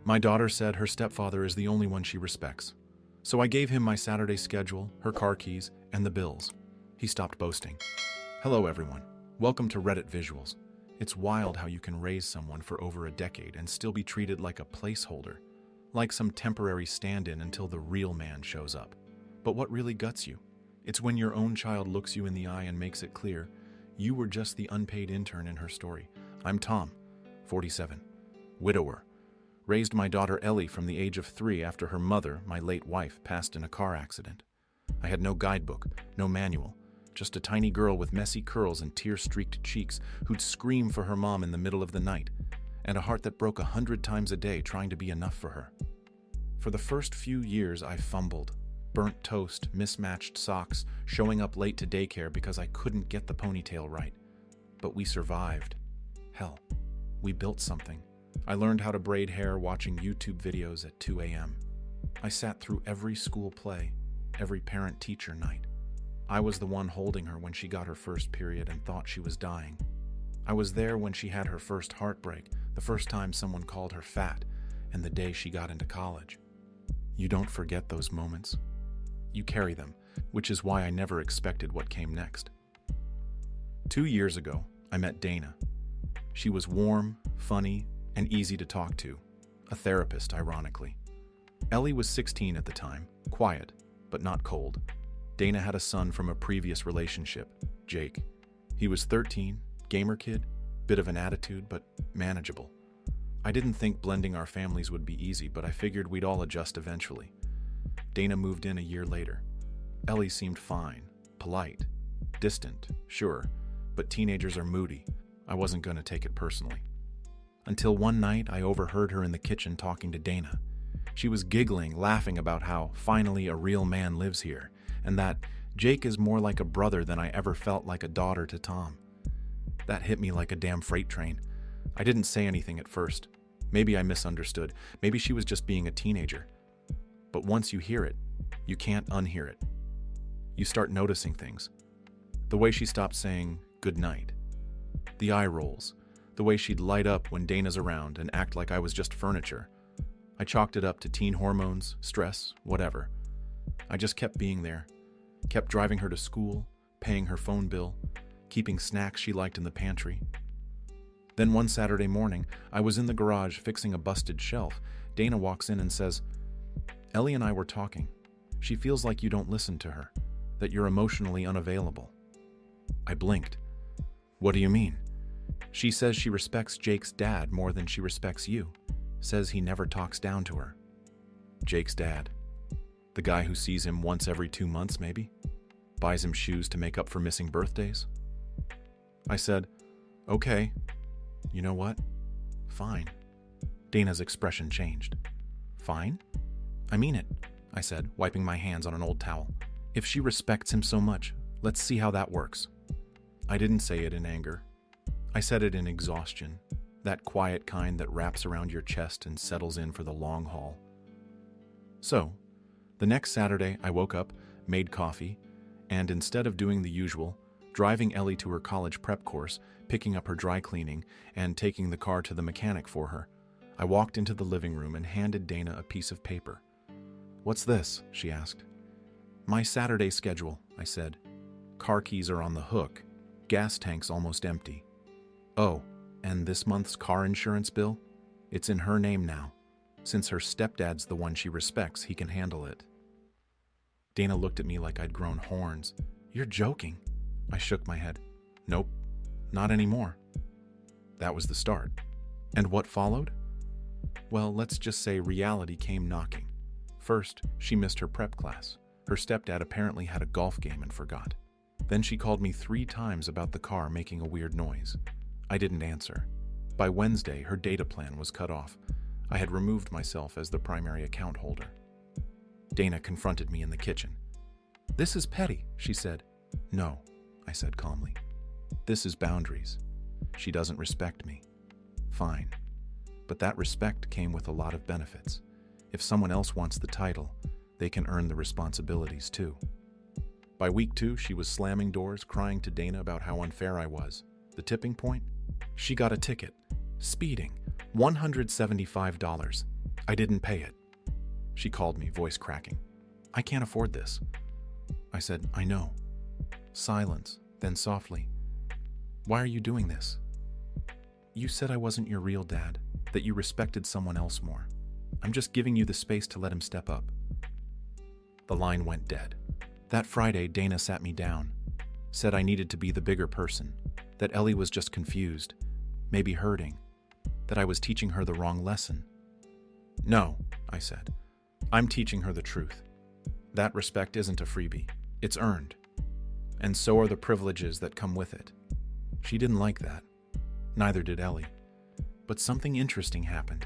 My daughter said her stepfather is the only one she respects. So I gave him my Saturday schedule, her car keys, and the bills. He stopped boasting. Hello everyone. Welcome to Reddit Visuals. It's wild how you can raise someone for over a decade and still be treated like a placeholder, like some temporary stand-in until the real man shows up. But what really guts you? It's when your own child looks you in the eye and makes it clear you were just the unpaid intern in her story. I'm Tom, 47, widower. Raised my daughter Ellie from the age of 3 after her mother, my late wife, passed in a car accident. I had no guidebook, no manual, just a tiny girl with messy curls and tear-streaked cheeks who'd scream for her mom in the middle of the night, and a heart that broke 100 times a day trying to be enough for her. For the first few years, I fumbled. Burnt toast, mismatched socks, showing up late to daycare because I couldn't get the ponytail right. But we survived. Hell, we built something. I learned how to braid hair watching YouTube videos at 2 a.m. I sat through every school play, every parent-teacher night. I was the one holding her when she got her first period and thought she was dying. I was there when she had her first heartbreak, the first time someone called her fat, and the day she got into college. You don't forget those moments. You carry them, which is why I never expected what came next. 2 years ago, I met Dana. She was warm, funny, and easy to talk to. A therapist, ironically. Ellie was 16 at the time, quiet, but not cold. Dana had a son from a previous relationship, Jake. He was 13, gamer kid, bit of an attitude, but manageable. I didn't think blending our families would be easy, but I figured we'd all adjust eventually. Dana moved in a year later. Ellie seemed fine, polite, distant, sure, but teenagers are moody. I wasn't going to take it personally. Until one night, I overheard her in the kitchen talking to Dana. She was giggling, laughing about how finally a real man lives here, and that Jake is more like a brother than I ever felt like a daughter to Tom. That hit me like a damn freight train. I didn't say anything at first. Maybe I misunderstood. Maybe she was just being a teenager. But once you hear it, you can't unhear it. You start noticing things. The way she stopped saying good night. The eye rolls. The way she'd light up when Dana's around and act like I was just furniture. I chalked it up to teen hormones, stress, whatever. I just kept being there. Kept driving her to school, paying her phone bill, keeping snacks she liked in the pantry. Then one Saturday morning, I was in the garage fixing a busted shelf. Dana walks in and says, Ellie and I were talking. She feels like you don't listen to her, that you're emotionally unavailable. I blinked. What do you mean? She says she respects Jake's dad more than she respects you. Says he never talks down to her. Jake's dad. The guy who sees him once every 2 months, maybe? Buys him shoes to make up for missing birthdays? I said, okay. You know what? Fine. Dana's expression changed. Fine? I mean it, I said, wiping my hands on an old towel. If she respects him so much, let's see how that works. I didn't say it in anger. I said it in exhaustion, that quiet kind that wraps around your chest and settles in for the long haul. So, the next Saturday I woke up, made coffee, and instead of doing the usual, driving Ellie to her college prep course, picking up her dry cleaning, and taking the car to the mechanic for her, I walked into the living room and handed Dana a piece of paper. What's this? She asked. My Saturday schedule, I said. Car keys are on the hook. Gas tank's almost empty. Oh, and this month's car insurance bill? It's in her name now. Since her stepdad's the one she respects, he can handle it. Dana looked at me like I'd grown horns. You're joking. I shook my head. Nope, not anymore. That was the start. And what followed? Well, let's just say reality came knocking. First, she missed her prep class. Her stepdad apparently had a golf game and forgot. Then she called me 3 times about the car making a weird noise. I didn't answer. By Wednesday, her data plan was cut off. I had removed myself as the primary account holder. Dana confronted me in the kitchen. This is petty, she said. No, I said calmly. This is boundaries. She doesn't respect me. Fine. But that respect came with a lot of benefits. If someone else wants the title, they can earn the responsibilities too. By week 2, she was slamming doors, crying to Dana about how unfair I was. The tipping point? She got a ticket. Speeding. $175. I didn't pay it. She called me, voice cracking. I can't afford this. I said, I know. Silence, then softly. Why are you doing this? You said I wasn't your real dad, that you respected someone else more. I'm just giving you the space to let him step up. The line went dead. That Friday, Dana sat me down, said I needed to be the bigger person, that Ellie was just confused, maybe hurting, that I was teaching her the wrong lesson. No, I said. I'm teaching her the truth. That respect isn't a freebie. It's earned. And so are the privileges that come with it. She didn't like that. Neither did Ellie. But something interesting happened.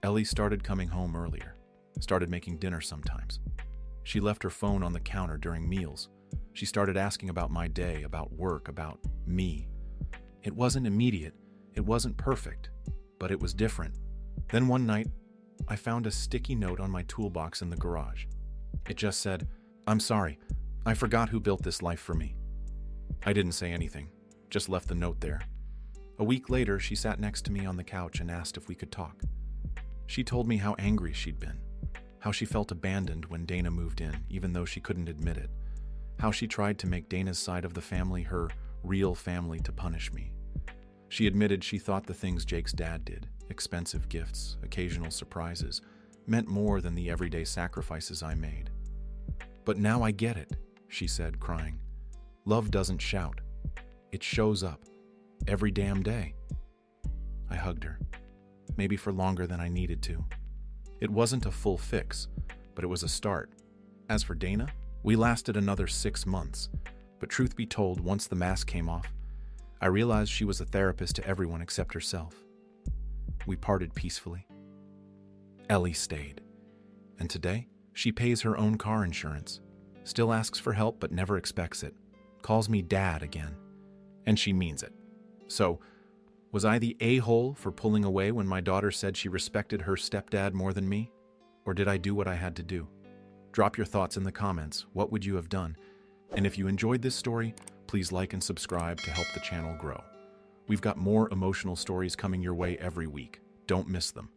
Ellie started coming home earlier, started making dinner sometimes. She left her phone on the counter during meals. She started asking about my day, about work, about me. It wasn't immediate, it wasn't perfect, but it was different. Then one night, I found a sticky note on my toolbox in the garage. It just said, I'm sorry, I forgot who built this life for me. I didn't say anything, just left the note there. A week later, she sat next to me on the couch and asked if we could talk. She told me how angry she'd been, how she felt abandoned when Dana moved in, even though she couldn't admit it, how she tried to make Dana's side of the family her real family to punish me. She admitted she thought the things Jake's dad did, expensive gifts, occasional surprises, meant more than the everyday sacrifices I made. But now I get it, she said, crying. Love doesn't shout. It shows up. Every damn day. I hugged her, maybe for longer than I needed to. It wasn't a full fix, but it was a start. As for Dana, we lasted another 6 months, but truth be told, once the mask came off, I realized she was a therapist to everyone except herself. We parted peacefully. Ellie stayed, and today, she pays her own car insurance, still asks for help but never expects it, calls me dad again, and she means it. So, was I the a-hole for pulling away when my daughter said she respected her stepdad more than me? Or did I do what I had to do? Drop your thoughts in the comments. What would you have done? And if you enjoyed this story, please like and subscribe to help the channel grow. We've got more emotional stories coming your way every week. Don't miss them.